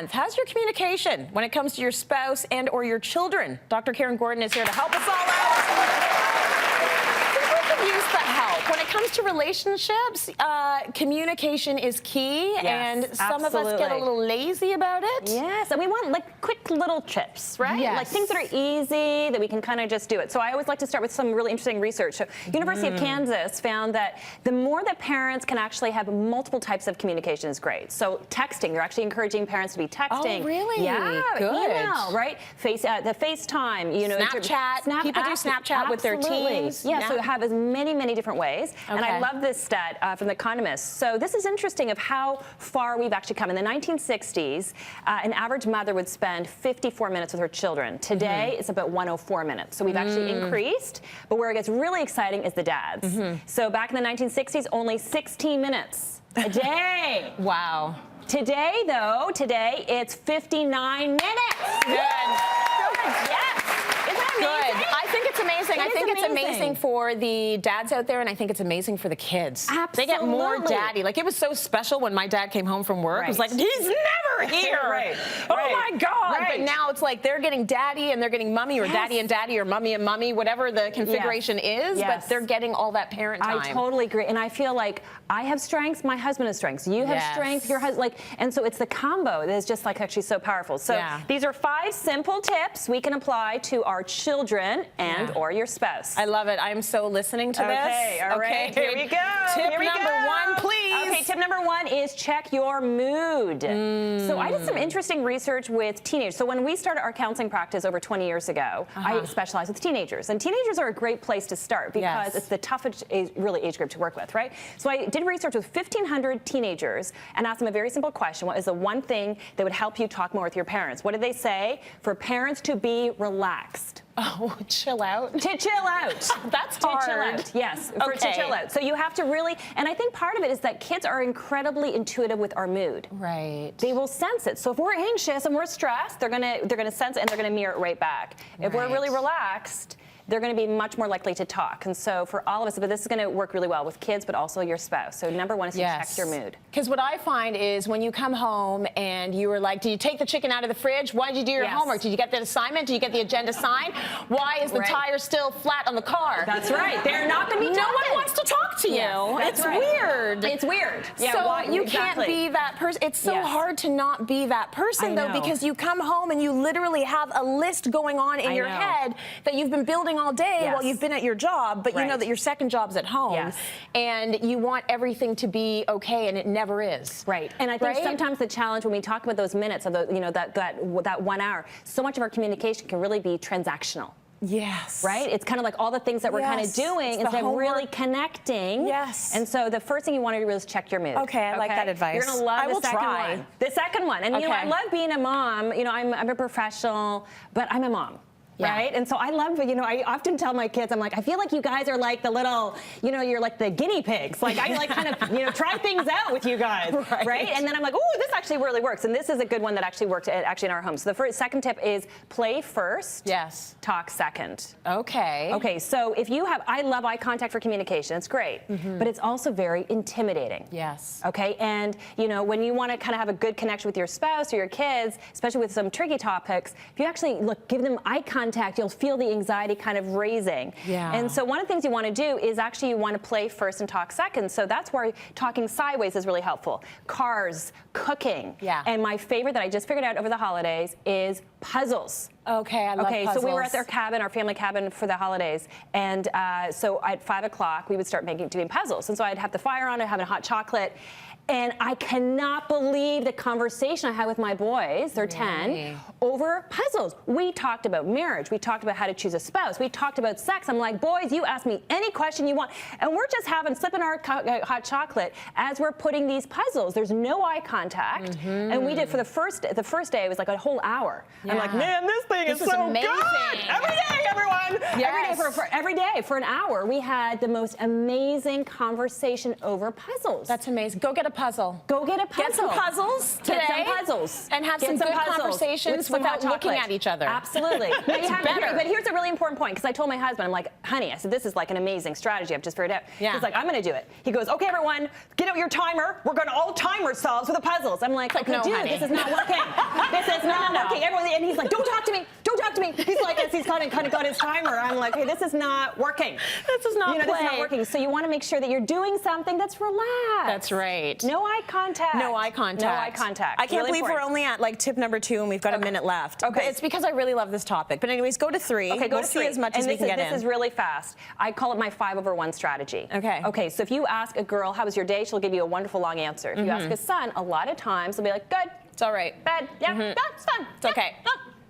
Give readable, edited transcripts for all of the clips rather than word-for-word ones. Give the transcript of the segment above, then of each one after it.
How's your communication when it comes to your spouse and or your children? Dr. Karyn Gordon is here to help us all out. People could use the help. When it comes to relationships, communication is key, Yes, and some of us get a little lazy about it. Yes, and we want like quick little tips, right? Yes. Like things that are easy, that we can kind of just do it. So I always like to start with some really interesting research. So University of Kansas found that the more that parents can actually have multiple types of communication is great. So texting, you're actually encouraging parents to be texting. Oh, really? Yeah, Good. email, right? The FaceTime, you know. Snapchat. People do Snapchat with their teens. Yeah, so have as many different ways. And I Okay. love this stat from The Economist. So this is interesting of how far we've actually come. In the 1960s, an average mother would spend 54 minutes with her children. Today, it's about 104 minutes. So we've actually increased. But where it gets really exciting is the dads. So back in the 1960s, only 16 minutes a day. Wow. Today, though, it's 59 minutes. Good. Yes. Isn't that amazing? Good. I think it's amazing. I think it's amazing for the dads out there, and I think it's amazing for the kids. Absolutely. They get more daddy. Like, it was so special when my dad came home from work. It was like, he's never here. Oh, my God. But now it's like they're getting daddy and they're getting mommy, or daddy and daddy, or mommy and mommy, whatever the configuration is. But they're getting all that parent time. I totally agree. And I feel like I have strengths, my husband has strengths. You have strengths, your husband, and so it's the combo that is just like actually so powerful. So these are 5 simple tips we can apply to our children and or your spouse. I love it. I'm so listening to this. Okay, all right. Here we go. Tip number 1, please. Okay, tip number 1 is check your mood. So I did some interesting research with teenagers. So when we started our counseling practice over 20 years ago, I specialized with teenagers. And teenagers are a great place to start because it's the toughest age group to work with, right? So I did research with 1,500 teenagers and asked them a very simple question. What is the one thing that would help you talk more with your parents? What did they say? For parents to be relaxed. Oh, chill out. To chill out. That's hard. To chill out. Yes, to chill out. So you have to really, and I think part of it is that kids are incredibly intuitive with our mood. Right. They will sense it. So if we're anxious and we're stressed, they're gonna sense it and they're gonna mirror it right back. If we're really relaxed, they're going to be much more likely to talk. And so for all of us, but this is going to work really well with kids, but also your spouse. So number 1 is to check your mood. Because what I find is when you come home and you were like, did you take the chicken out of the fridge? Why did you do your homework? Did you get the assignment? Did you get the agenda signed? Why is the tire still flat on the car? That's right. They're not going to be talking. No one wants to talk to you. It's weird. It's weird. Yeah, so you can't be that person. It's so hard to not be that person, though, because you come home and you literally have a list going on in your head that you've been building all day while you've been at your job, but you know that your second job's at home, and you want everything to be okay, and it never is. Right. And I think sometimes the challenge when we talk about those minutes of the, that 1 hour, so much of our communication can really be transactional. Yes. Right? It's kind of like all the things that we're kind of doing instead of really connecting. Yes. And so the first thing you want to do is check your mood. Okay, I like that advice. You're going to love the second one. The second one. And you know, I love being a mom. You know, I'm a professional, but I'm a mom. Right? And so I love, I often tell my kids, I'm like, I feel like you guys are like the little, you're like the guinea pigs. Like, I like kind of, try things out with you guys. Right? And then I'm like, oh, this actually really works. And this is a good one that actually worked actually in our home. So the second tip is play first. Yes. Talk second. Okay. Okay, so if you have, I love eye contact for communication. It's great. But it's also very intimidating. Yes. Okay, and when you want to kind of have a good connection with your spouse or your kids, especially with some tricky topics, if you actually give them eye contact, you'll feel the anxiety kind of raising. Yeah. And so one of the things you want to do is actually you want to play first and talk second. So that's where talking sideways is really helpful. Cars, cooking. Yeah. And my favorite that I just figured out over the holidays is puzzles. Okay, I love puzzles. So we were at their cabin, our family cabin, for the holidays, and so at 5 o'clock we would start doing puzzles. And so I'd have the fire on, I'd have a hot chocolate, and I cannot believe the conversation I had with my boys, they're 10, over puzzles. We talked about marriage, we talked about how to choose a spouse, we talked about sex. I'm like, boys, you ask me any question you want, and we're just sipping our hot chocolate as we're putting these puzzles. There's no eye contact, and we did for the first day, it was like a whole hour. I'm like, man, this thing is so amazing. Good! Every day, everyone! Yes. Every day for an hour, we had the most amazing conversation over puzzles. That's amazing. Go get a puzzle. Go get a puzzle. Get some puzzles today. Get some puzzles. And have some good conversations without looking at each other. Absolutely. But here's a really important point, because I told my husband, I'm like, honey, I said, this is like an amazing strategy I've just figured out. Yeah. He's like, I'm going to do it. He goes, okay, everyone, get out your timer. We're going to all time ourselves with the puzzles. I'm like, okay, no, dude, honey. this is not working. This is not working. Everyone, and he's like, don't talk to me. Don't talk to me. He's like, as he's kind of got his timer. I'm like, hey, this is not working. This is not This is not working. So you want to make sure that you're doing something that's relaxed. That's right. No eye contact. No eye contact. No eye contact. I can't believe we're only at like tip number 2 and we've got a minute left. Okay. But it's because I really love this topic. But anyways, go to 3. Okay, go to 3. See as much as we can get in. This is really fast. I call it my 5-over-1 strategy. Okay. Okay, so if you ask a girl, how was your day? She'll give you a wonderful long answer. If you ask a son, a lot of times they'll be like, good. It's all right. Bad. Yeah. It's fun. It's okay.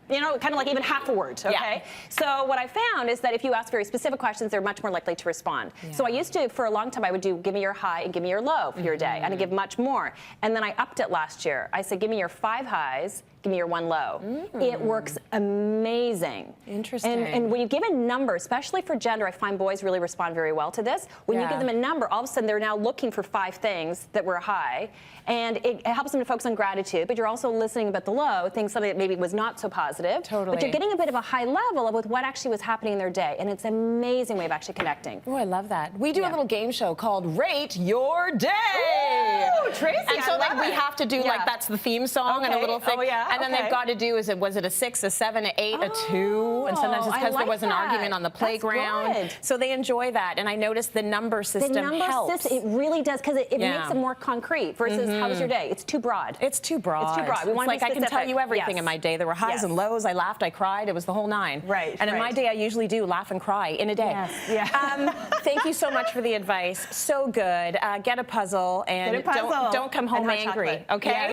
You know, kind of like even half a word, okay? Yeah. So what I found is that if you ask very specific questions, they're much more likely to respond. Yeah. So I used to, for a long time, I would do give me your high and give me your low for your day, and I give much more. And then I upped it last year. I said, give me your 5 highs, give me your 1 low. It works amazing. Interesting. And when you give a number, especially for gender, I find boys really respond very well to this. When you give them a number, all of a sudden they're now looking for 5 things that were high, and it helps them to focus on gratitude, but you're also listening about the low, things something that maybe was not so positive. Totally. But you're getting a bit of a high level with what actually was happening in their day, and it's an amazing way of actually connecting. Oh, I love that. We do a little game show called Rate Your Day. Ooh, Tracy, and so like we have to do like that's the theme song and a little thing. Oh, yeah. And then they've got to do was it a 6, a 7, a 8, a 2, and sometimes it's because there was an argument on the playground. That's good. So they enjoy that, and I noticed the number system helps. It really does, because it makes it more concrete versus how was your day? It's too broad. It's too broad. It's too broad. We want to be like I can tell you everything in my day. There were highs and lows. I laughed, I cried. It was the whole 9. Right. And in my day, I usually do laugh and cry in a day. Yes. Yeah. Thank you so much for the advice. So good. Get a puzzle and don't come home angry. Okay.